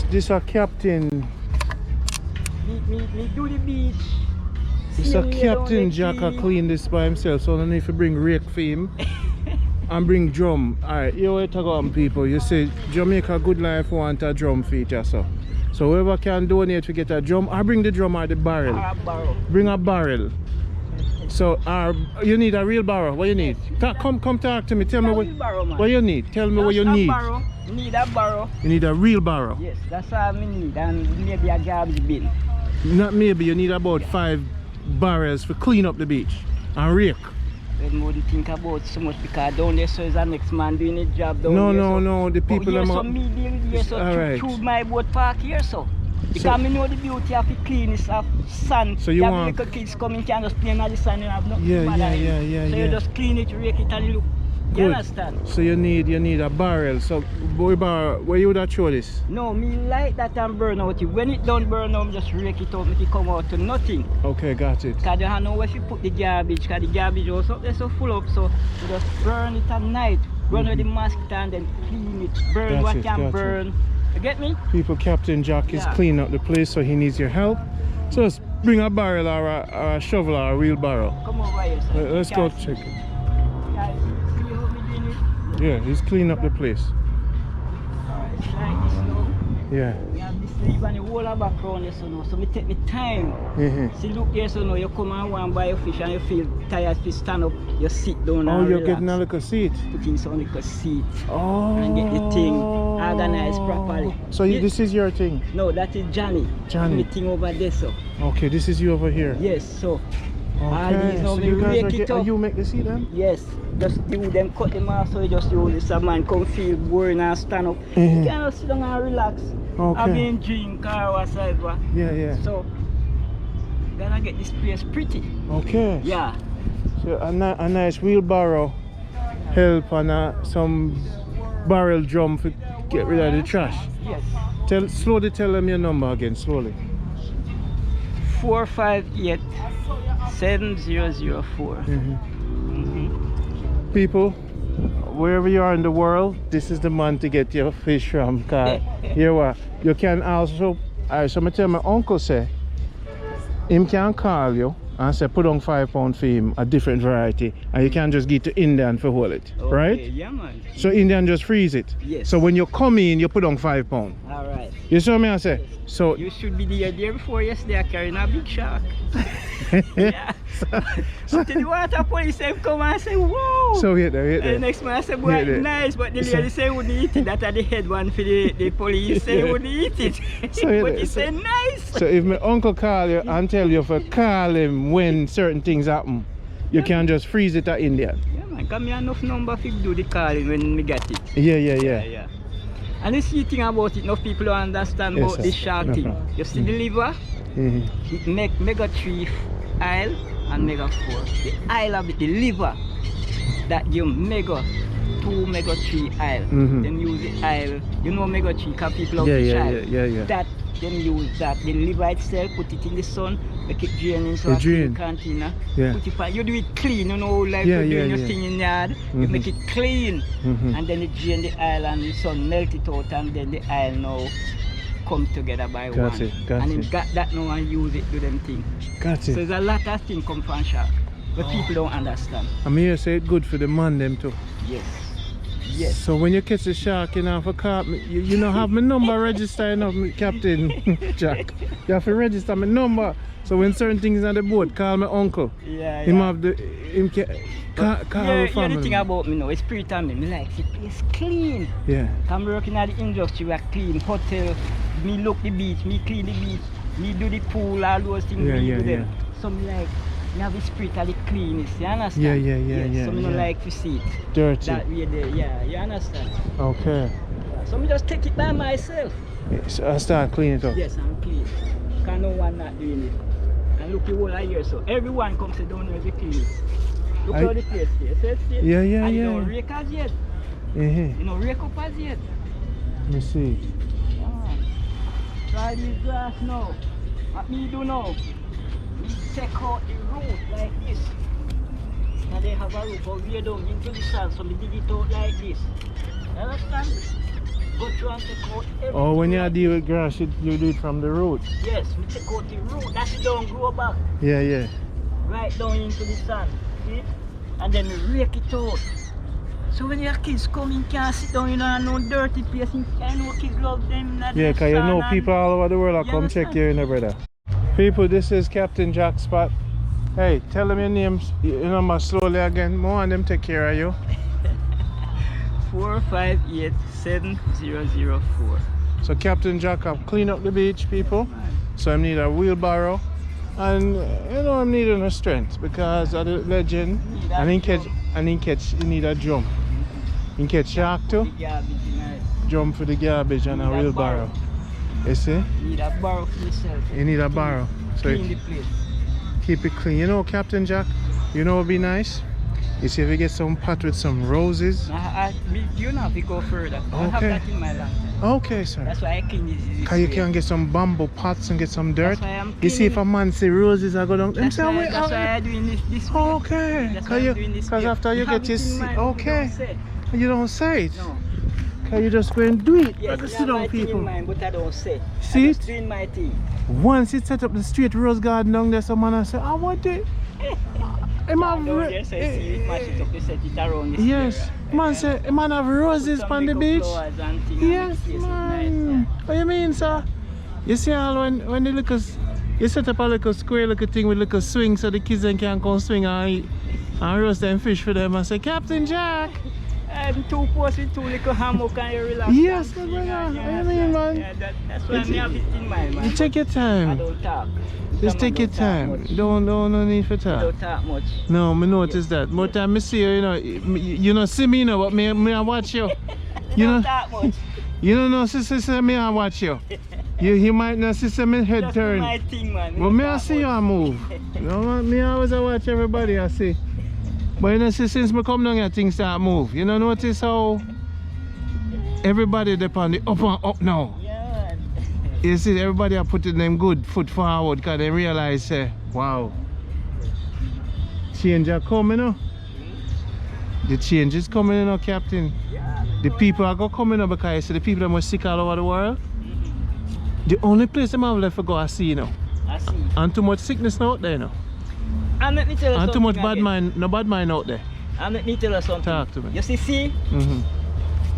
This a captain. Me do the beach. This a captain Jack a clean this by himself, so I don't need to bring rake for him. And bring drum. Alright, you wait to go on people. You say Jamaica Good Life want a drum feature, so whoever can donate to get a drum, I bring the drum or the barrel. Bring a barrel. So you need a real barrel. What you need? Come talk to me. Tell me what you need. Tell me what you need. You need a barrel. You need a real barrel. Yes, that's all I need, and maybe a garbage bin. Not maybe, you need about 5 barrels to clean up the beach and rake. Then wouldn't think about so much because down there so is the next man doing a job down no, there. No, the people here, are so me deal here, so right. through my boat park here, so. Because me know the beauty of the cleanness of sand. So you want little kids coming can just play in the sand and have nothing. Yeah. So you just clean it, rake it, and you look. Good. You understand? So you need a barrel. So where you would have throw this? No, me like that and burn out it. When it don't burn out, just rake it out, make it come out to nothing. Okay, got it. Because you don't know where you put the garbage, because the garbage also they're so full up, so you just burn it at night. Burn with the mosquito and then clean it. Burn what can burn. You get me? People, Captain Jack is cleaning up the place, so he needs your help. So just bring a barrel or a shovel or a real barrel. Come over here, sir. Let's go check it. Yeah, he's cleaning up the place. Alright, it's like this now. Yeah. We have this leaf and the whole of background here, so now. So we take the time. See, look here, so now you come and want to buy your fish and you feel tired, you stand up, you sit down and you're relax. getting a little seat. Put in some little seat. And get the thing organized properly. So this is your thing? No, that is Johnny. The thing over there, so. Okay, this is you over here? Yes, so. Okay, so you guys you make the seat then? Yes, just do them, cut them off, so you just use this, a man come feel boring and stand up. You can just sit down and relax. I mean drink or whatever. Yeah. So, gonna get this place pretty. Okay. Yeah. So a nice wheelbarrow help and some barrel drum to get rid of the trash. Yes. Slowly tell them your number again, slowly. 458 7004. People, wherever you are in the world, this is the man to get your fish from. You can also, so I tell my uncle say, him can call you and say put on £5 for him, a different variety, and you can just get to Indian for hold it, right? Yeah, man. So Indian just freeze it. Yes. So when you come in, you put on £5. All right. You see what I say? Yes. So you should be there before yesterday carrying a big shark. Yeah. So to the water police say come and say whoa. So wait there. And the next man say boy nice, but the lady say wouldn't eat it. That are the head one for the police say wouldn't eat it. But he say nice. So if my uncle call you and tell you for call him when certain things happen, you can just freeze it at Indian. Yeah man, come here enough number if you do the calling when we get it. Yeah. And the see thing about it, enough people don't understand about this shark thing. You see the liver? It make mega 3 aisle and mega 4. The aisle of it, the liver, that give mega 2, mega 3 aisle. Then use the aisle, you know mega 3 because people have fish aisle. That then use that, the liver itself, put it in the sun, make it drain into a clean container. Put it, you do it clean, you know, like you're doing your thing in the yard. You make it clean, and then you drain the aisle and the sun melt it out, and then the aisle now come together by one. And then got that now and use it to them thing. So there's a lot of things come from shark, but people don't understand. I'm here say it good for the man them too. Yes. So when you catch the shark, you know, for caught me, you know have my number registered enough, Captain Jack. You have to register my number. So when certain things on the boat, call my uncle. Him have the call the thing about me now, it's spirit on me. I like the place clean. I'm working at the industry, we are clean hotel. Me look the beach, me clean the beach, me do the pool, all those things. Do them. So me like you have the spirit of the cleanness, you understand? So me don't like to see it dirty. That way there, you understand? Okay. So me just take it by myself. So I start cleaning it up. Yes, I'm clean. Because no one not doing it. And look the whole here, so everyone comes to down with the clean. Look how the place there. And you don't rake as yet. You don't rake up as yet. Let me see. Try this grass now. What me do now? We take out the root like this. And they have a root over here down into the sand, so we dig it out like this. You understand? go through and take out everything. Oh, when you deal with grass, you do it from the root. Yes, we take out the root. That it don't grow back. Yeah, yeah. Right down into the sand. See? And then we rake it out. So when your kids come in, can't sit down in no dirty place. I know kids love them. Yeah, because you know people all over the world will come check you, brother. People, this is Captain Jack's spot. Hey, tell them your names, your number slowly again. More and them take care of you. 458-7004. So Captain Jack have clean up the beach, people. So I need a wheelbarrow. And you know I'm needing a strength because of the legend. And he need a drum. You catch shark too? Drum for the garbage and a wheelbarrow. You see? You need a barrow for yourself. You need a barrow. So Clean the place. keep it clean. You know, Captain Jack, you know what would be nice? You see if you get some pot with some roses. You know if you go further. I have that in my land. Okay, sir. That's why I clean this. Because you can get some bamboo pots and get some dirt. That's why I'm You see if a man say roses, I go down. That's why I'm doing this way. Okay. That's why I'm doing this Because way. after you get your seat. Okay. You You don't say it. No. Because you just go and do it. Yes, Like I sit down, have my thing people. in mind, but I don't say. See I'm it? just doing my thing. Once it set up the straight rose garden down there, some man I say, I want it. Down there, so you see it, mash it up, you set it around this Yes, area. man say, man have roses Put some on the little beach. flowers and things, Yes, and the place is man. nice, What you mean, sir? You see all when the little, you set up a little square little thing with little swing so the kids then can come swing and eat and roast them fish for them and say, Captain Jack. Two posts with two little hammock and you relax. Yes, and my sing brother. and What you yeah, mean, man? Yeah, that's why I have it in mind, man. You take your I time. don't talk. Just Come on, take your don't talk time. much. No need for I talk. don't talk much. No, me notice that. More time I see you, you know, see me, you know, but me I watch you. You Don't know, talk much. you don't know, sister, me I watch you. You might not see me head Just do turn. my thing, man. But Don't me I talk see you much. I move. No, me always I watch everybody I see. But you know, see, since me come down here, things start move. You know, notice how everybody depend on the up and up now. Yeah, man. You see, everybody are putting them good foot forward because they realize, wow, change are coming, you know. The change is coming, you know, Captain. Yeah, The people are going to come in because you see the people that must sick all over the world. The only place them have left to go I see, you know. I see. And too much sickness now out there, you know. And let me tell you And too much something bad again. mind, no bad mind out there. And let me tell you something. Talk to me. You see,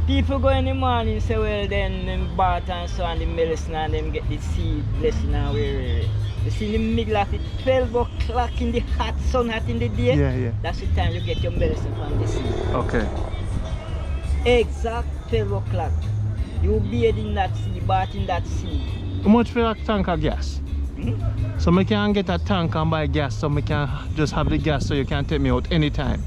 people go in the morning say, well, then them bath and so and the medicine and them get the seed blessing and where. You see, in the middle of it, 12 o'clock in the hot sun, hot in the day. Yeah. That's the time you get your medicine from the seed. Okay. Exact 12 o'clock. You bathe in that seed, bath in that seed. How much for a tank of gas? Hmm? So I can get a tank and buy gas so I can just have the gas so you can take me out anytime.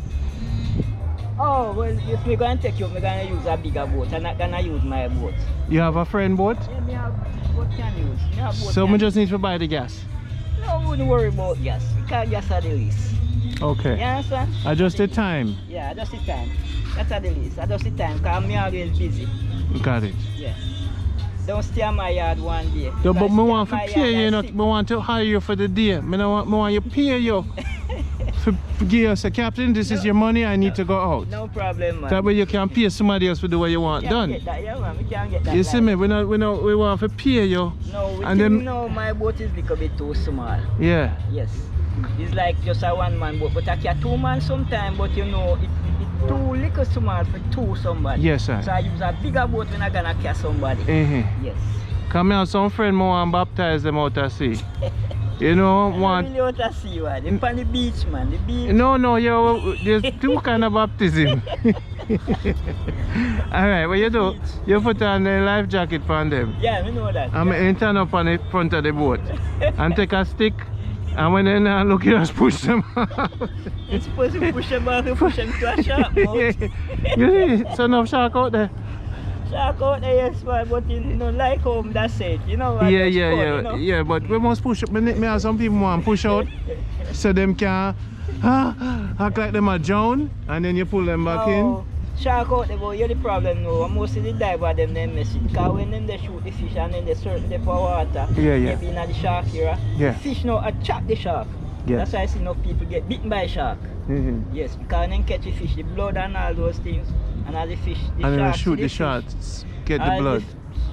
Oh, well, if we're going to take you, we're going to use a bigger boat. I'm not going to use my boat. You have a friend boat? Yeah, me have boat can use. Me have boat So can we just need to buy the gas. No, wouldn't worry about gas. Because gas are the least. Okay. You understand? Adjust the time. Yeah, adjust the time. That's at the least. Adjust the time because I'm always busy. Got it. Yeah. Don't stay at my yard one day. No, If but I me stay want at to my pay yard, you, I you know. sick. Me want to hire you for the day. Me want you pay you. For give us a captain, this is your money, I need to go out. No problem, man. That way you can pay somebody else for the way you want We can done. get that, yeah, man. We can get that. You see me, we want to pay you. No, we And think then- no, my boat is a little bit too small. Yeah. Yes. It's like just a one-man boat, but I can two-man sometime, but you know, it's too little small for two somebody. Yes, sir. So I use a bigger boat when I'm gonna catch somebody. Yes. Come here, some friend more want baptize them out of sea. You know, I want. really want to see one. They're on the beach, man. The beach. No, there's two kind of baptism. Alright, what you do? You put on a life jacket for them. Yeah, we know that. I'm yeah. turn up on the front of the boat and take a stick, and when they not look, you just push them out. You're supposed to push them back and push them to a shark mouth. You see, so enough shark out there. Shark out there, yes, man, but you know, like home, that's it. You know what? Yeah, that's yeah, fun, yeah, you know? yeah, but we must push up. Me have some people want push out so them can act like them are drown, and then you pull them back in. Shark out there, but you're the problem now. And most of the diver them mess it. Because when them they shoot the fish and then they search them for water, Yeah. maybe in the shark era, Yeah. the fish now attract the shark. Yeah. That's why I see enough people get bitten by shark. Yes, because then catch the fish, the blood and all those things, and all the fish, the And then shark shoot see the fish. shots. get the blood.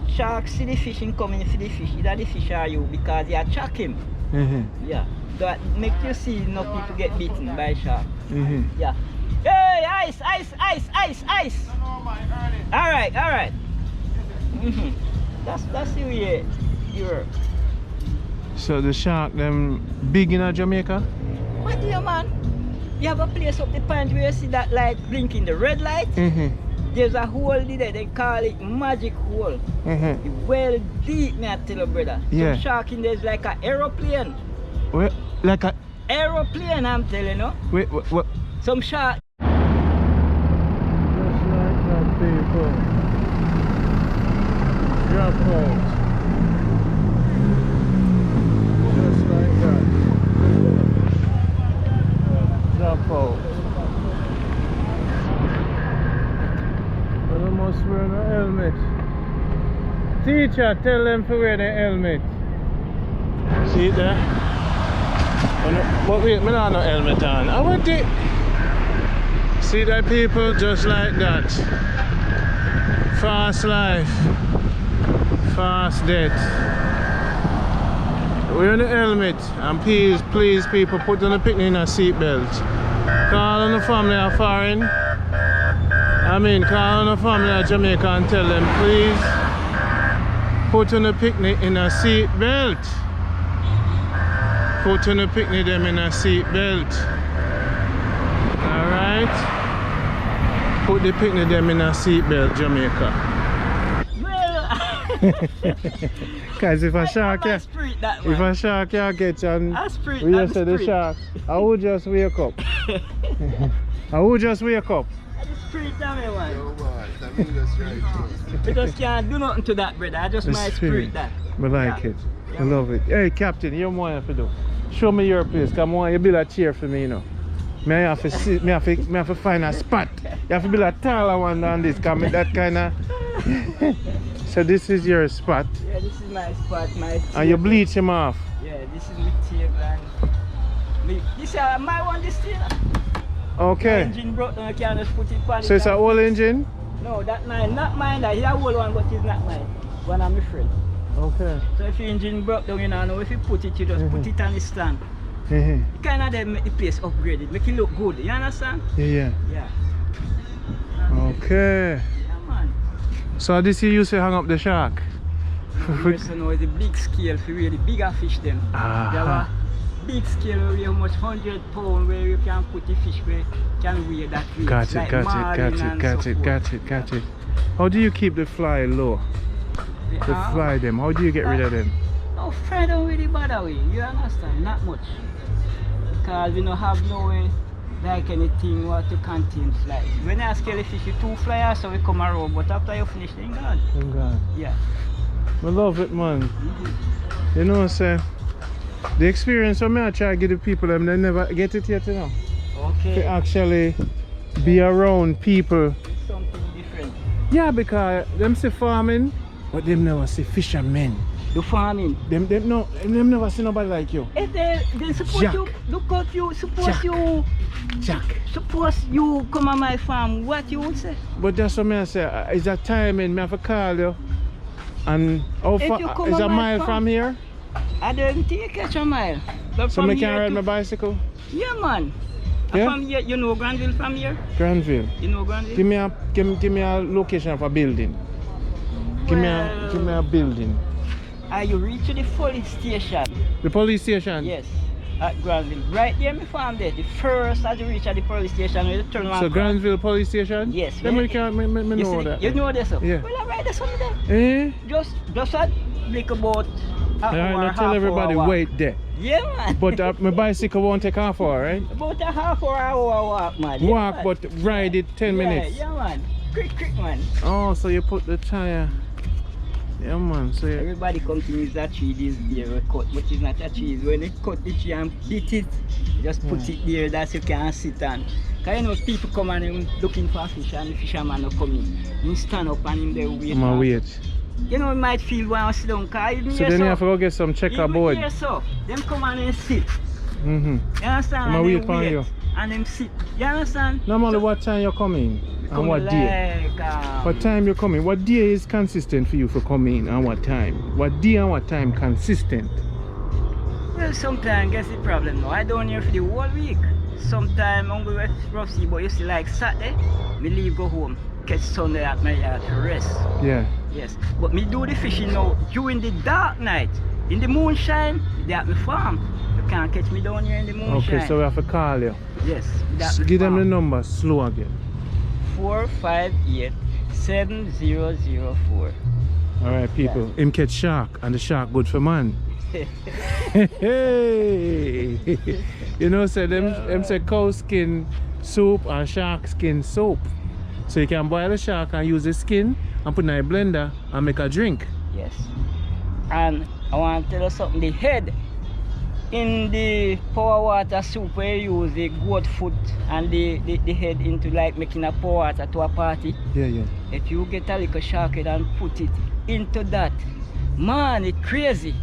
The shark see the fish and coming for the fish. Either the fish or you because they attract him. Yeah. That make you see no people get beaten by shark. Yeah. Hey, ice. Alright. That's the way you're. So the shark them big in Jamaica? What do you man? You have a place up the point where you see that light blinking, the red light. There's a hole there, they call it magic hole. It's well deep, me I tell you, brother. Some shark in there's like an aeroplane. Wait, like a aeroplane, I'm telling you. Wait, what? Some shark. Just like that, people. Drop out. Just like that. Drop out. But I must wear no helmet. Teacher, tell them to wear the helmet. See it there? But wait, I don't have no helmet on. I want it. See that, people? Just like that. Fast life. Fast death. Wear the helmet. And please people, put on the picnic in a seatbelt. Call on the family of foreign. Call on the family of Jamaica and tell them, please put on the picnic in a seatbelt. Put on the picnic them in a seatbelt. Alright? Put the picnic them in a seatbelt, Jamaica. Because if a shark gets on, we just say the shark, I would just wake up. I would just wake up. We just can't do nothing to that, brother. I just might spirit that. I like it. I love it. Hey, Captain, you want to do? Show me your place. Come on, you build a chair for me, you know. Me have to sit, me have to find a spot. You have to build a taller one than this. Come that kind of. So this is your spot. Yeah, this is my spot. My table. And you bleach him off. Yeah, this is my table. And this is my one. This thing. Okay. The engine broke down. I can't just put it on. So it's an old engine? No, that mine, not mine. That is a old one, but it's not mine. One of my friend. Okay. So if your engine broke down, you know, if you put it, you just put it on the stand. You kind of then make the place upgraded, make it look good. You understand? Yeah. Okay. Yeah, man. So this you used to hang up the shark? Yes, you know, it's a big scale for really bigger fish them. They have a big scale where you have much 100 pounds where you can put the fish where you can weigh that weight. Got it. How do you keep the fly low? The fly them, how do you get rid of them? No, fly don't really bother we, you understand? Not much. Because we don't have no way like anything what to contain fly. When I scale the fish, you two flyers so we come around, but after you finish, they're gone. Yeah. I love it, man. You know what I'm saying? The experience of me I try to give the people them, they never get it yet, you know. Okay. To actually be around people. It's something different. Yeah, because them say farming, but them never see fishermen. The farming. Them never see nobody like you. If they suppose Jack. you look out you, suppose Jack. you Jack. suppose you come on my farm, what you would say? But that's what I say, it's a timing, I have to call you. And how far is a mile from here? I don't think you catch a mile. But So I can ride my bicycle? Yeah, man. Yeah? From here, you know Granville from here? Granville. You know Granville? Give me a location of a building. Give me a building. Are you reach the police station? The police station? Yes, at Granville. Right there, me farm there. The first as you reach at the police station, you turn around. So Granville police station? Yes. Then me know that. You know this? Yeah. Well, I write this one there. Just a like about I tell everybody wait there. Yeah, man. But my bicycle won't take half hour, right? About a half hour walk, man. Yeah, Walk, man. but ride it 10 minutes. Yeah, man. Quick, man. Oh, so you put the tire. Yeah, man. So everybody come to use that tree this there we cut, but it's not a tree. When they cut the tree and beat it, you just put it there that you can sit on. Because you know people come and looking for fish and the fisherman will come in. You stand up and they wait. Wait. You know, you might feel one sit down. So then you have to go get some checkerboard. Yes, so them come and sit. You understand? I'm wait for you. And them sit. You understand? Normally, what time you coming? And what day? What time you coming? What day is consistent for you for coming and what time? What day and what time consistent? Well, sometimes guess the problem now. I don't here for the whole week. Sometimes I'm going to rough sea, but you see like Saturday, me leave go home, catch Sunday at my yard to rest. Yeah. Yes. But me do the fishing now during the dark night. In the moonshine, they at my farm. You can't catch me down here in the moonshine. Okay, so we have to call you. Yes. Give them the number slow again. 458-7004. Alright people, him catch shark and the shark good for man. Hey, you know, say them say cow skin soup and shark skin soap. So you can boil the shark and use the skin and put in a blender and make a drink. Yes. And I want to tell you something. The head in the power water soup where you use the goat foot and the head into like making a power water to a party. Yeah, yeah. If you get a little shark head and put it into that, man, it's crazy.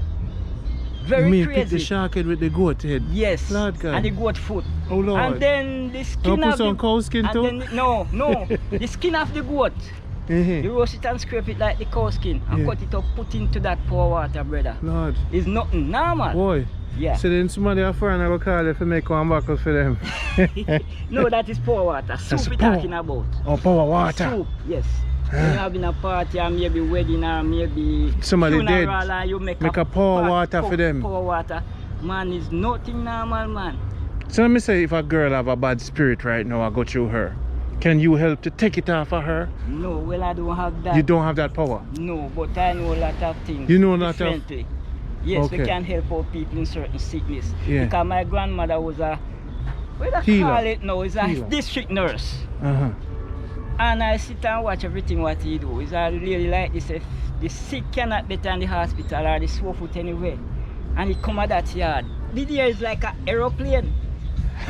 Very you mean crazy. Pick the shark head with the goat head? Yes. Lord God. And the goat foot. Oh Lord. And then the skin don't put of some the cow skin too? then, no, the skin of the goat. You roast it and scrape it like the cow skin and cut it up, put into that power water, brother. Lord. It's nothing normal. Boy. Yeah. So then somebody a foreigner will call you to make one buckle for them. No, that is power water. Soup we're talking about. Oh, power water. Soup, yes. When you're having a party or maybe wedding or maybe somebody funeral dead. And you make a power water for them. Power water. Man, is nothing normal, man. So let me say if a girl have a bad spirit right now, I go through her. Can you help to take it off of her? No, well I don't have that. You don't have that power? No, but I know a lot of things. You know a lot of... Yes, okay. we can help out people in certain sickness. Yeah. Because my grandmother was a, what do you call it now? It's a district nurse. And I sit and watch everything what he do. It's really like this. If the sick cannot better in the hospital or the sore foot anywhere. And he come at that yard. The deer is like an aeroplane.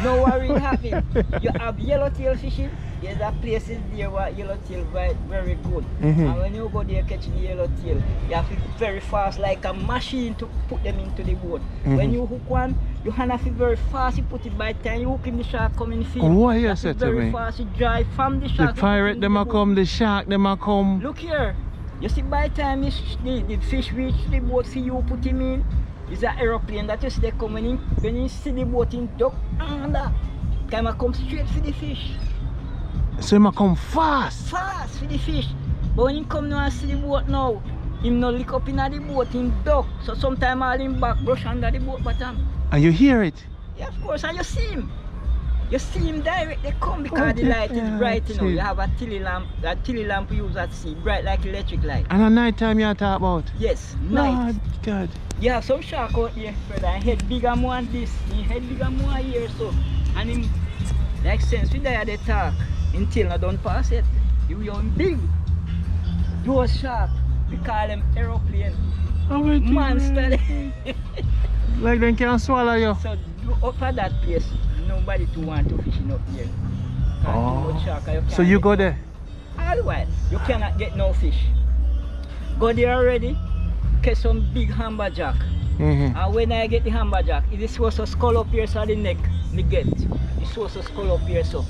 No worry happen. You have yellowtail fishing. There's a places there where yellowtail bite very good. And when you go there catching the yellowtail, you have to be very fast like a machine to put them into the boat. When you hook one, you have to be very fast. You put it by the time you hook in the shark come in the field. What you said to me? Very fast. You drive from the shark. The pirate them a come, the shark them a come. Look here. You see by the time the fish reach the boat for you put him in, it's an aeroplane that you see they come in. When you see the boat in dock under, time I come straight for the fish. So him a come fast? Fast for the fish. But when he come now and see the boat now, him no lick up in the boat in dock. So sometimes all him back brush under the boat bottom. And you hear it? Yeah, of course, and you see him. You see him direct, they come because the light is bright, you know. You have a tilly lamp you use at sea, bright like electric light. And at night time you talk about? Yes, night. Lord God. You have some shark out there, brother, and head bigger more than this, and head bigger more here, so. And him, like sense, we there they talk, until I don't pass it. You are big. Those shark, we call them aeroplane. Monster. Like they can swallow you. So up at that place, nobody to want to fishing up here. So you go there? Otherwise, you cannot get no fish. Go there already, catch some big hammerjack. And when I get the hammerjack, it is supposed to skull up here so the neck me get. It's supposed to skull up here so.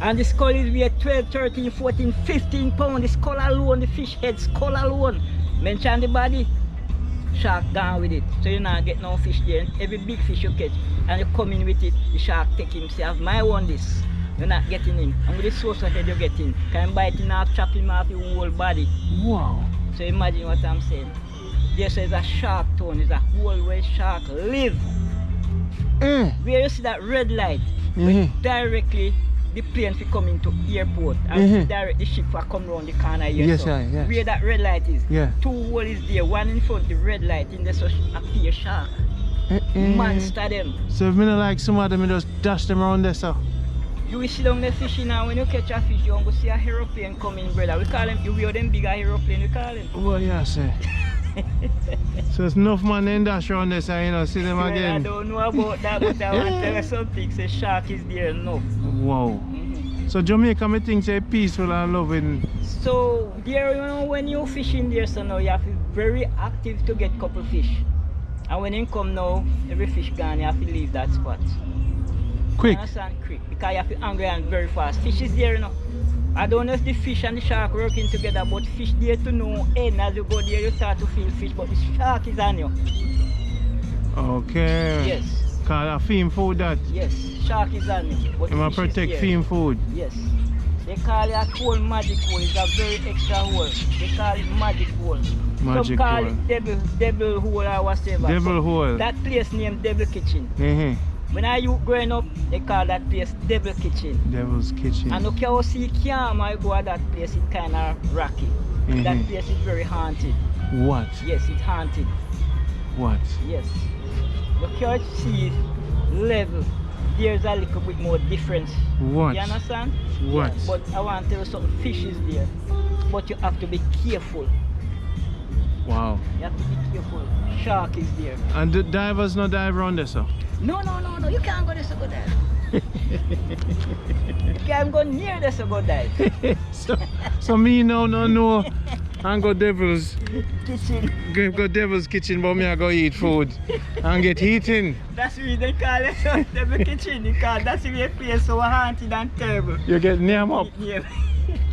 And the skull is weigh 12, 13, 14, 15 pounds. The skull alone, the fish head skull alone. Mention the body, shark down with it. So you not get no fish there. Every big fish you catch and you come in with it, the shark take him, say, have my one this. You're not getting him. And with the source of head you get him. Can bite him off, chop him off the whole body. Wow. So imagine what I'm saying. This is a shark town, it's a whole way shark live. Where you see that red light, directly the plane will come into airport and direct the ship will come around the corner here. Yes, so yes. where that red light is, yeah. Two holes is there, one in front, the red light, in there so appear shark. Monster them. So if me not like some of them, I just dash them around there, so. You will see down the fishing now, when you catch a fish, you're going to see a aeroplane coming, brother. We call them, you wear them bigger aeroplane, we call them. Well, yeah, sir. So it's enough man in dash around this and you know, see them again. I don't know about that, but I want to tell you something, say shark is there enough. Wow. So Jamaica, me think say peaceful and loving. So there, you know, when you fishing there, so now you have to be very active to get couple fish. And when you come now, every fish gone, you have to leave that spot. Quick. You understand? Quick. Because you have to be angry and very fast. Fish is there, you know. I don't know if the fish and the shark working together, but fish there to know, and as you go there, you start to feel fish, but the shark is on you. Okay. Yes. Cause a theme food that. Yes, shark is on you. But You fish protect is there. theme food. Yes. They call it a hole, magic hole. It's a very extra hole. They call it magic hole. Magic Some call hole. it devil hole or whatever. Devil So hole. that place named Devil Kitchen. Mm-hmm. When I was growing up, they call that place Devil Kitchen. Devil's Kitchen. And look how see calm I go at that place, it's kind of rocky. That place is very haunted. What? Yes, it's haunted. What? Yes. You can't see level. There's a little bit more difference. What? You understand? What? Yeah, but I want to tell you something. Fish is there. But you have to be careful. Wow. You have to be careful. Shark is there. And the divers no dive around there, sir? No. You can't go there so go dive. You can't go near there so go dive. so me no. And go Devil's Kitchen. go Devil's Kitchen, but me I go eat food and get eaten. That's why they call it Devil Kitchen. Because that's why the place so haunted and terrible. You get near up. Yeah.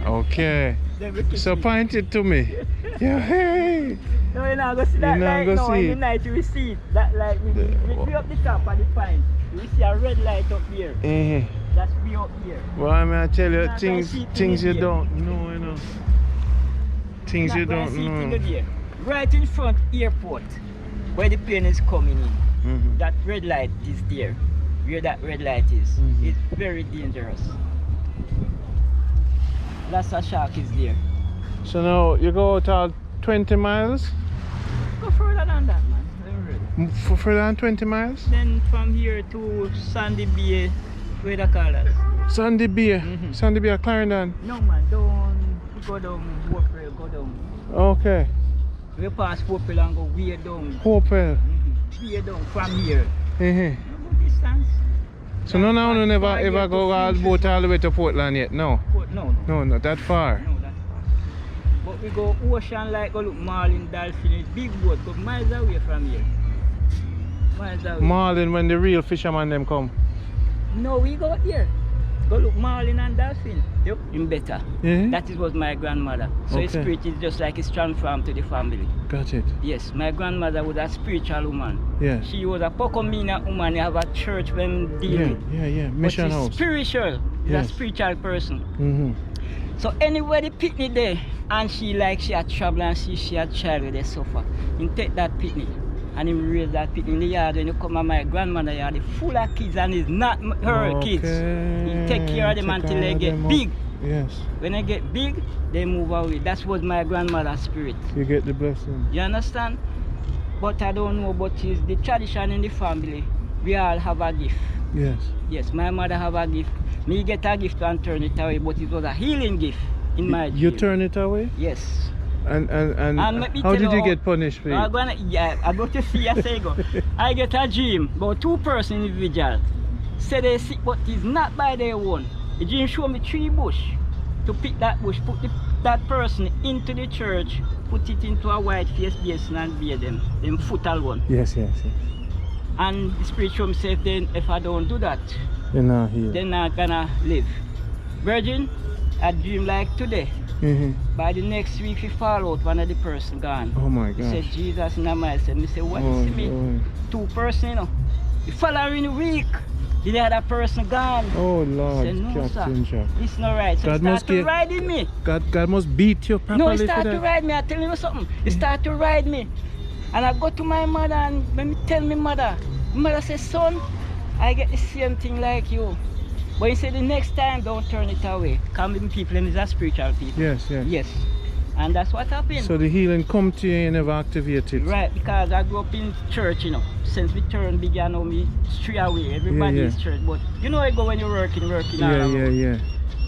Okay. Devil Kitchen. So point it to me. Yeah, hey. No, you're not going to see that light now. In the night you will see it. That light, we be up the top of the pine. You see a red light up here. That's we up here. Well, I mean, I tell you, Not things you don't know, you know. Things you don't know. Right in front airport, where the plane is coming in, that red light is there. Where that red light is, it's very dangerous. Lots of shark is there. So now you go out all 20 miles? Go further than that, man. Further than 20 miles? Then from here to Sandy Bay, where the colours. Sandy Bay. Sandy Bay, Clarendon. No man, don't go down Hopewell, go down. Okay. We pass Hopewell and go way down. Hopewell. Way down from here. No good distance. So no, no, never ever go all boat all the way to Portland yet? No. No. No, not that far. No, that's far. But we go ocean like go look marlin, dolphin, it's big boat, go miles away from here. Miles away. Marlin when the real fisherman them come. No, we go there. Go look marlin and dolphin. Yep, in better. Yeah. That is was my grandmother. So his spirit is just like a strong farm to the family. Got it. Yes, my grandmother was a spiritual woman. Yes. She was a Pocomina woman. They have a church when dealing. Yeah. Mission but house. Spiritual. Yes. A spiritual person. So anywhere they picnic there, and she had trouble and she had child where they suffer. You take that picnic and him raise that picnic in the yard. When you come at my grandmother yard, it's full of kids and it's not her kids. He take care of them until they get big. Yes. When they get big, they move away. That's what my grandmother's spirit. You get the blessing. You understand? But I don't know, but it's the tradition in the family. We all have a gift. Yes. Yes, my mother have a gift. Me get a gift and turn it away, but it was a healing gift in my dream. You turn it away? Yes. And let me how tell did you how- get punished for it? I go to see a Sego. I get a dream about 2-person individual. Say they sick, but it's not by their own. The dream show me 3 bush. To pick that bush, put that person into the church, put it into a white face basin and bear them foot all one. Yes. And the spirit show me say if I don't do that, You're not here. they're not gonna live. Virgin, I dream like today. By the next week we fall out, one of the person gone. Oh my He gosh. said Jesus in my said, me say what Oh, you see me? 2-person, you know. The following week, the other person gone. Oh Lord, Say, no, Captain sir. Jack. It's not right. So God he start must to get- riding me. God must beat you properly No, he for start to that. ride me. I tell you something. He start to ride me. And I go to my mother and when me tell me mother says, son, I get the same thing like you. But he said the next time don't turn it away. Come with people and it's a spiritual people. Yes. Yes. And that's what happened. So the healing come to you and you never activate it. Right, because I grew up in church, you know. Since we turned big, you know, me straight away. Everybody Yeah. is church. But you know I go when you're working all around. Yeah.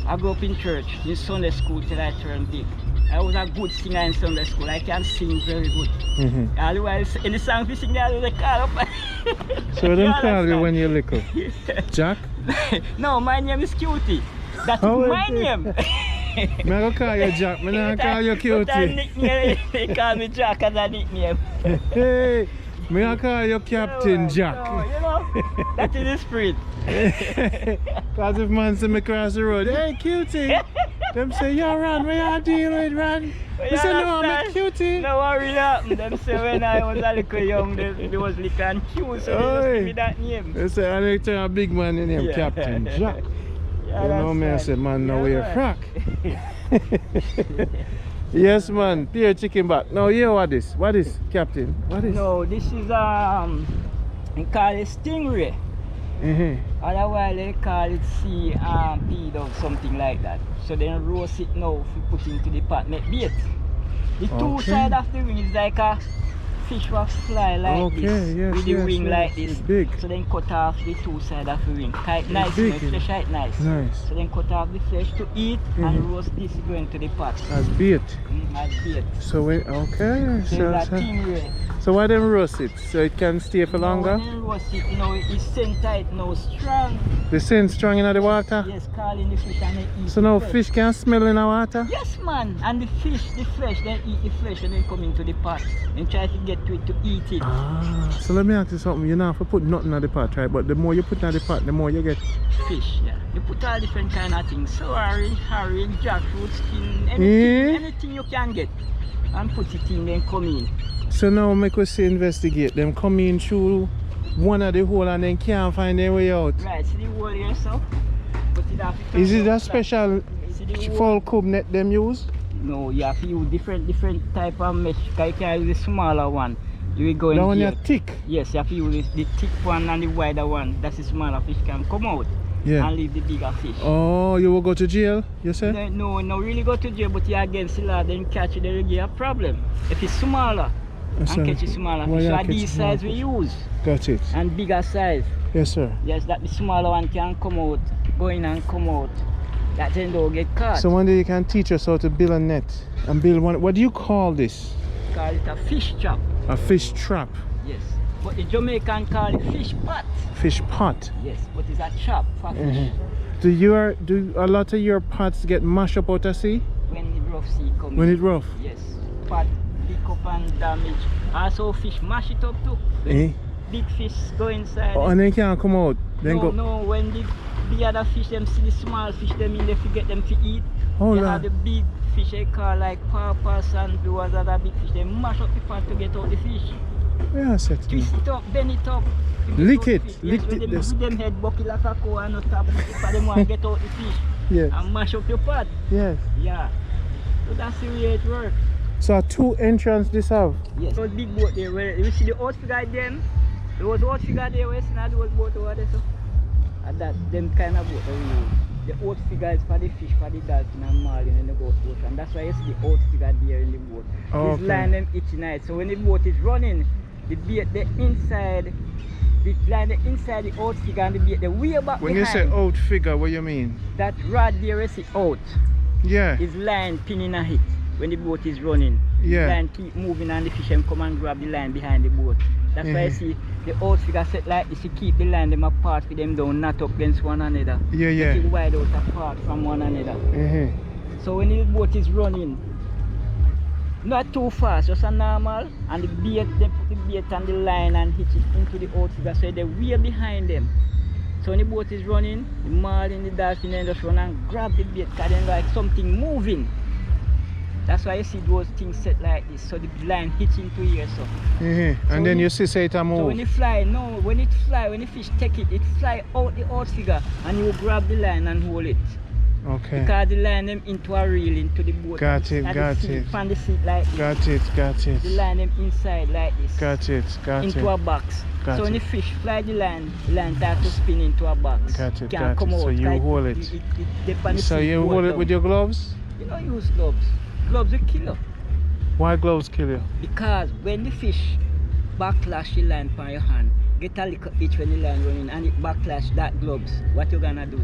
I grew up in church, in Sunday school till I turned big. I was a good singer in Sunday school. I can sing very good. Otherwise, in the songs we sing, I was call up. So them call you when you're little. Jack? No, my name is Cutie. That's How is my it? name. Me go call you Jack, me not call you But a Cutie. nickname, they call me Jack as a nickname. Hey, me gonna call you Captain Jack. No, you know, that is the spirit. Cause if man see me cross the road, hey Cutie, Them say, yo, Ron, where you deal with, Ron? I say, no, I'm a cutie. No worry happened. Them say when I was a little young, they was little and cute, so they just give me that name. They say, I need to turn a big man in him, Captain Jack. You know me, I said, man, no way, frack. Yes, man, pure chicken back. Now, you what this? What is, Captain? What is? No, this is, they call it stingray. Otherwise, they call it sea peed or something like that. So then roast it now if you put into the pot, make bait. The two sides of the wing is like a fish will fly like this, with the wing like this. Big. So then cut off the two sides of the wing. Quite nice, you know, flesh out nice. So then cut off the flesh to eat and roast this going to the pot. As bait. As bait. So when so why them roast it? So it can stay for longer? No, roast it, you know, it's scent tight now, strong. The scent strong in the water? Yes, calling the fish and they eat. So now fish can smell in the water? Yes, man. And the fish, the flesh, they eat the flesh and then come into the pot and try to get to it to eat it. Ah, so let me ask you something. You don't have to put nothing in the pot, right? But the more you put in the pot, the more you get fish. Yeah, you put all different kind of things: sour, herring, jackfruit skin, anything you can get, and put it in, then come in. So now make us investigate. Them come in through one of the hole and then can't find their way out. Right. See the hole here, so put it off. Is it a special full cub net them use? No, you have to use different type of mesh. You can use the smaller one. You will go in. That one here. is thick. Yes, you have to use the thick one and the wider one. That's the smaller fish can come out. Yeah. And leave the bigger fish. Oh, you will go to jail, you say? No, really go to jail, but you're against the law, then catch it, then you get a problem. If it's smaller, and catch it smaller fish. So these size we use. Got it. And bigger size. Yes, sir. Yes, that the smaller one can come out, go in and come out. That then don't get caught. So one day you can teach us how to build a net and build one. What do you call this? Call it a fish trap. A fish trap. Yes. But the Jamaican call it fish pot. Fish pot. Yes, but it's a trap for fish. Do a lot of your pots get mashed up out of sea? When the rough sea comes. When it's rough? Yes. Pot pick up and damage. Also fish mash it up too. Big fish go inside. Oh, and they can't come out. Then no, when the other fish them see the small fish them in, they forget them to eat. Oh, they have the big fish they call like purpose and blue as other big fish. They mash up the pot to get out the fish. Yeah, twist it up, bend it up. Lick it. Yes, Lick it. With them head bucket like a cow and not tap for them want to get out the fish. Yes. And mash up your pot. Yes. Yeah. So that's the way it works. So 2 entrances this have? Yes. Those big boat there, where you see the outfigure them, there was outfigure there where see those boat over there, so. And that them kind of boat the outfigure is for the fish, for the dolphin and marlin in the Gulf Ocean. That's why you see the outfigure there in the boat. This line them each night. So when the boat is running, the bait the inside, the line the inside the outfigure and the bait the way back when behind. You say outfigure, what you mean? That rod there is the out. Yeah. Is line pinning a hit when the boat is running. Yeah. The line keep moving and the fish come and grab the line behind the boat. That's why you see the outfigure set like this to keep the line them apart for them don't not up against one another. Yeah. Keep wide out apart from one another. So when the boat is running, not too fast, just a normal, and the bait, they put the bait on the line and hit it into the outfigure so they're way behind them. So when the boat is running, the marlin, the dolphin, they just run and grab the bait because they like something moving. That's why you see those things set like this, so the line hits into here. So. And then you see it move. So when it fly, when the fish take it, it fly out the outfigure and you grab the line and hold it. Okay. Because the line them into a reel into the boat. Got it. From the seat like this. Got it. The line them inside like this. Got it. Into a box. So when the fish fly the line starts to spin into a box. Got it. Come out. So you hold it. So you hold it with your gloves? You don't use gloves. Gloves will kill you. Why gloves kill you? Because when the fish backlash the line from your hand, get a little itch when the line running and it backlash that gloves, what you gonna do?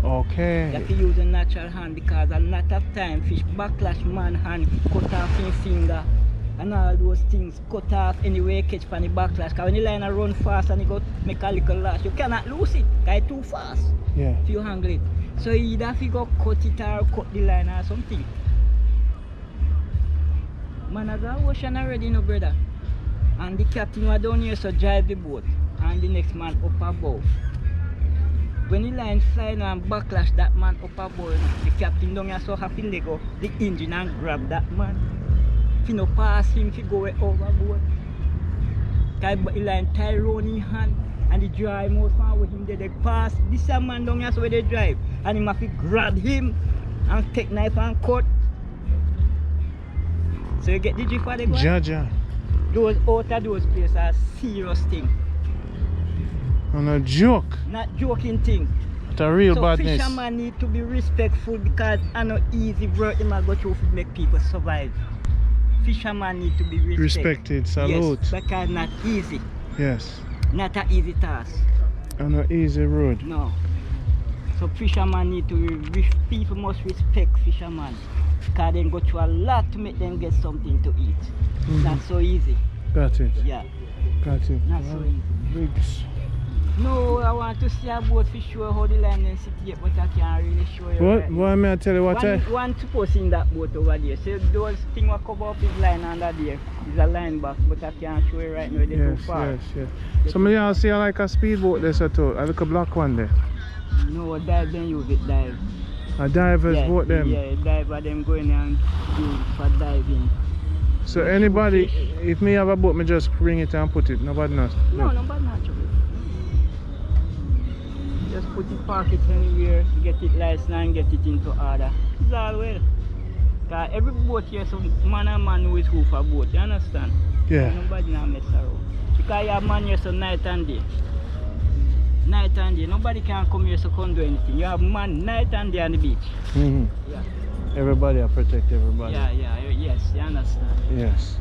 Okay. You have to use a natural hand because a lot of time fish backlash man hand, cut off your finger and all those things, cut off anyway catch from the backlash. Because when the line run fast and you go make a little lash, you cannot lose it because it's too fast. Yeah. If you handle it. So you either have to go cut it or cut the line or something. Man, as a ocean already, no brother. And the captain was down here, so drive the boat. And the next man up above. when the line flying and backlash that man up aboard, the captain down here so happy to go the engine and grab that man. If you no pass him, if you go overboard. Because the line tie round in hand and the drive most man with him there, they pass. This man down here so where they drive. And him have to grab him and take knife and cut. So you get the drift for the guy? Jaja. Those out of those places are serious thing. On a joke. Not joking thing. It's a real so badness. Fisherman need to be respectful because I know easy work him go through to make people survive. Fisherman need to be Respected, salute. Yes, because not easy. Yes. Not an easy task. On an easy road. No. So fisherman need to, people must respect fisherman. Because they go through a lot to make them get something to eat. Not so easy. Got it. Yeah. Got it. Not so easy. Bigs. No, I want to see a boat for sure how the line is yet, but I can't really show you. What? Right. Why may I tell you what One suppose in that boat over there. So those things will cover up his line under there. It's a line back, but I can't show you right now. They're too far. Yes. Somebody else see like a speedboat there, so too. I look a black one there. No, dive then use it dive. A diver's boat them. Yeah, dive are them going and do for diving. So anybody, if me have a boat, me just bring it and put it. Nobody knows. No, nobody knows. Just put it, park it anywhere, get it licensed and get it into order. It's all well. Because every boat here, so man and man knows who for boat, you understand? Yeah. Nobody now mess around. Because you have man here so night and day. Night and day. Nobody can come here so can't do anything. You have man night and day on the beach. Yeah. Everybody will protect everybody. Yes, you understand. Yes.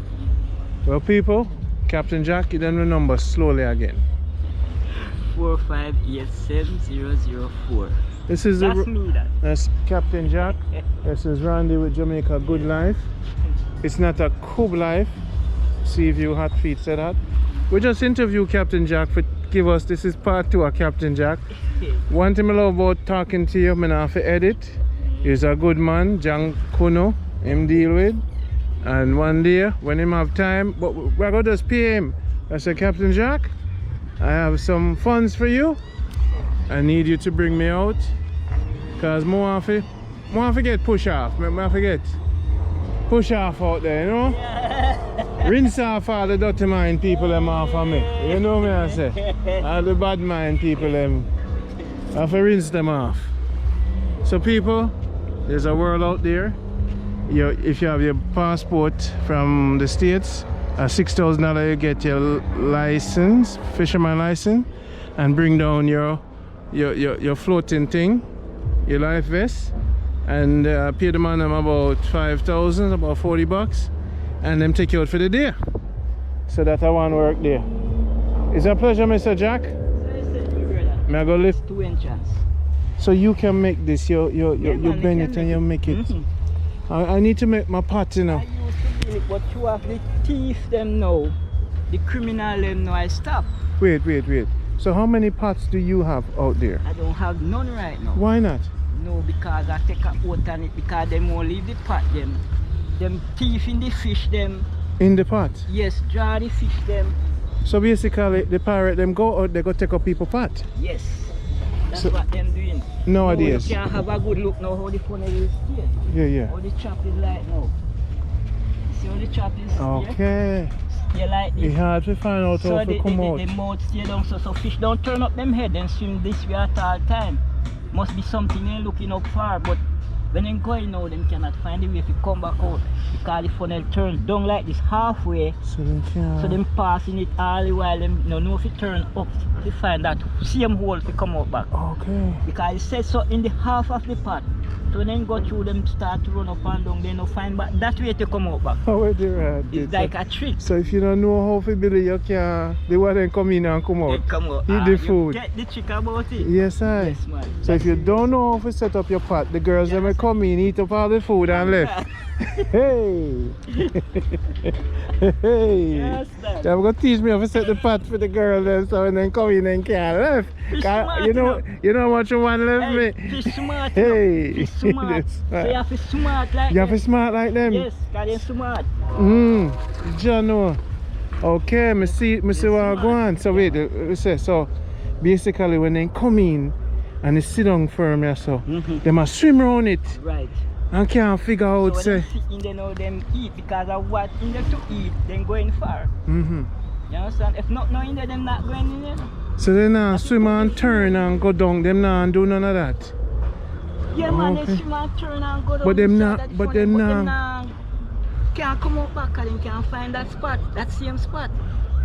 Well, people, Captain Jack, you then remember slowly again. 4587004. This is That's me, that. That's Captain Jack. This is Randy with Jamaica Good Life. It's not a Cub Life. See if you hot feet said that. We just interviewed Captain Jack for give us. This is part 2 of Captain Jack. One thing I love about talking to you, I have to edit. He's a good man, Jang Kuno, him deal with. And one day when him have time, but we're gonna just pay him. I said, Captain Jack, I have some funds for you. I need you to bring me out. Cause more have to get push off. I forget push off out there, you know? Rinse off all the dirty mind people them off of me. You know me I say? All the bad mind people them. I have to rinse them off. So people, there's a world out there. If you have your passport from the States, $6,000 you get your license, fisherman license, and bring down your floating thing, your life vest, and pay the man them about 5,000, about $40, and them take you out for the day. So that I want to work there. It's a pleasure, Mr. Jack. May I go lift? 2 inches. So you can make this, you bend it and you make it. I need to make my pot, you know. I used to do it, but you have the thief them now. The criminal them now I stop. Wait. So how many pots do you have out there? I don't have none right now. Why not? No, because I take a out on it because them won't leave the pot them. Them thief in the fish them. In the pot? Yes, draw the fish them. So basically the pirate them go out, they go take up people's pot? Yes. That's what them doing. Nowadays. You can have a good look now how the funnel is here. Yeah. How the trap is like now. See how the trap is here? Okay. Stay like this. It's hard to find out how to come out. The mouth stay down so fish don't turn up them head and swim this way at all time. Must be something they're looking up far, but when they're going now, them cannot find the way to come back out because the funnel turns down like this halfway. So they can't. So them passing it all the while them no know if it turn up to find that same hole to come out back. Okay. Because it says so in the half of the pot. So when they go through them start to run up and down, they no find back that way to come out back. How would you It's like a trick. So if you don't know how to build it, you can the one then come in and come out. They come out. Eat the food. You get the trick about it. Yes, I. Yes, man. So if you don't know how to set up your pot, the girls them will come in, eat up all the food and left. Hey! Hey! Yes, I'm gonna teach me how to set the pot for the girl then, so when they come in and can't left. You know how much you want left me? Fish smart. Hey! Fish smart. So you have to smart like You have to smart like them? Yes, because they're smart. John. Okay, me see what I go on. So wait, so basically when they come in and it's sit down firm here, so they must swim around it. Right. And can't figure out So say. when they sit in there now, them eat because of what in there to eat, then going far. You understand? If not in there, them not going in there. So they now swim and turn and go down, them not do none of that. Yeah man, they swim and turn and go down. But them so not, that's but funny, them but not. Can't come out back and them can't find that spot, that same spot.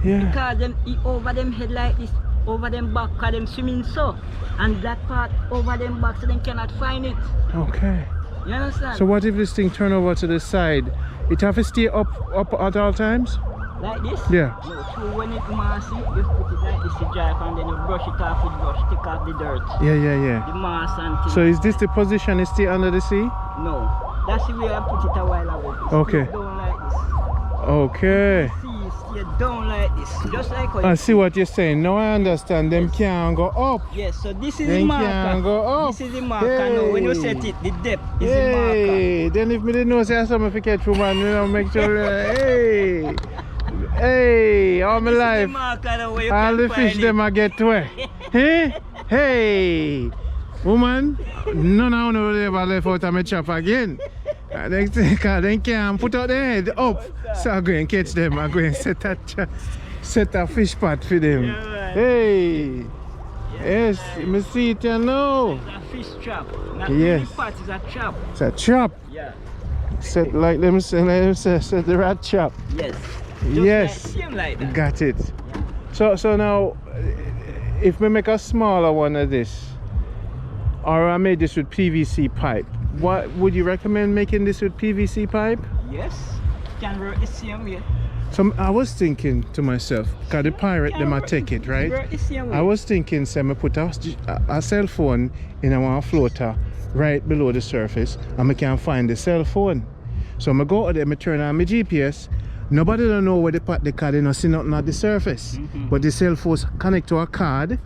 Yeah. Because them eat over them head like this, over them back, because them swimming so. And that part over them back, so they cannot find it. Okay. You understand? So what if this thing turn over to the side? It have to stay up at all times? Like this? Yeah. No, so when it massy, you put it like this to dry and then you brush it off with brush, take off the dirt. Yeah. The mass and things. So is this the position is still under the sea? No. That's the way I put it a while ago. It's Okay. down like this. Okay. See, stay down like this. Just like how I you see what you're saying. Now I understand. Them can't go up. Yes, so this is They the marker. can't go up. This is the marker now. When you set it, the depth is the Hey, then if me didn't know say something to catch woman, you know, make sure hey, all my marker. life. This is the marker now where you All can the find fish it. them I get where. Hey, woman, none of them ever left out of my chop again. They can't put out their head up. So I go and catch them. I go and set a fish pot for them. Yeah, right. Hey, yes, me see it you know. It's a fish trap. Not Yes. really pot, it's a trap. It's a trap. Yeah. Set like them say, set the rat trap. Yes. Yes. Like, same like that. Got it. So now, if we make a smaller one of this, or I made this with PVC pipe, what would you recommend making this with PVC pipe? Yes. Can work the same way. So I was thinking to myself, cause the pirate them I take it, right? Work the same way. I was thinking, say me put a cell phone in a floater right below the surface, and I can find the cell phone. So I go out there, I turn on my GPS. Nobody don't know where the card, they don't see nothing at the surface. But the cell phone connect to a card.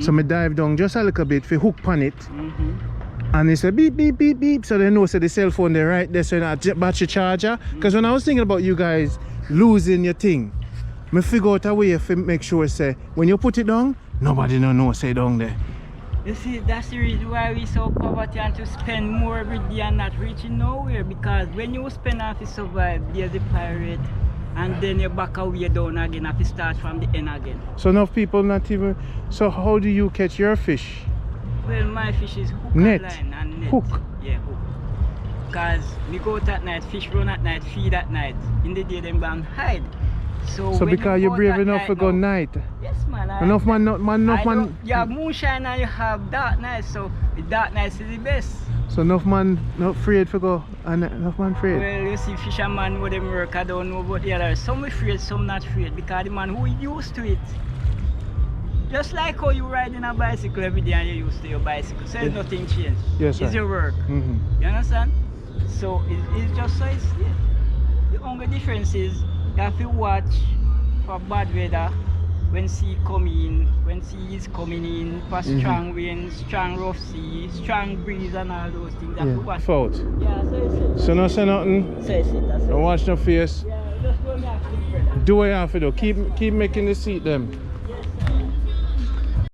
So I dive down just a little bit for hook on it. And they say beep beep beep beep, so they know say the cell phone they right there, so not battery charger. Because when I was thinking about you guys losing your thing, I figure out a way to make sure say when you put it down, nobody don't know say down there. You see, that's the reason why we so poverty and to spend more every day and not reaching nowhere. Because when you spend half to survive, there's a pirate, and then you back away down again, have to start from the end again. So enough people not even. So how do you catch your fish? Well, my fish is hook Net. and line and net. Hook. Yeah, hook. Because we go out at night, fish run at night, feed at night. In the day, them go and hide. So when because you you're go brave out at enough night to go now- night. Yes, man. Enough man. You have moonshine and you have dark nights, so the dark nights is the best. So enough man not afraid to go, and enough man afraid. Well, you see fisherman with them work, I don't know about the others. Some afraid, some not afraid, because the man who is used to it. Just like how you ride in a bicycle every day and you're used to your bicycle, so nothing changed. Yes, it's sir. your work. You understand? So it's just so it's, the only difference is you have to watch for bad weather when sea is coming in, for strong wind, strong rough sea, strong breeze and all those things. You have to watch. Fault. Yeah, so it's it. So no say nothing. So it's it. That's it. Don't watch no face. Yeah, just go and have to, brother. Do what you have to do. Keep making the seat them.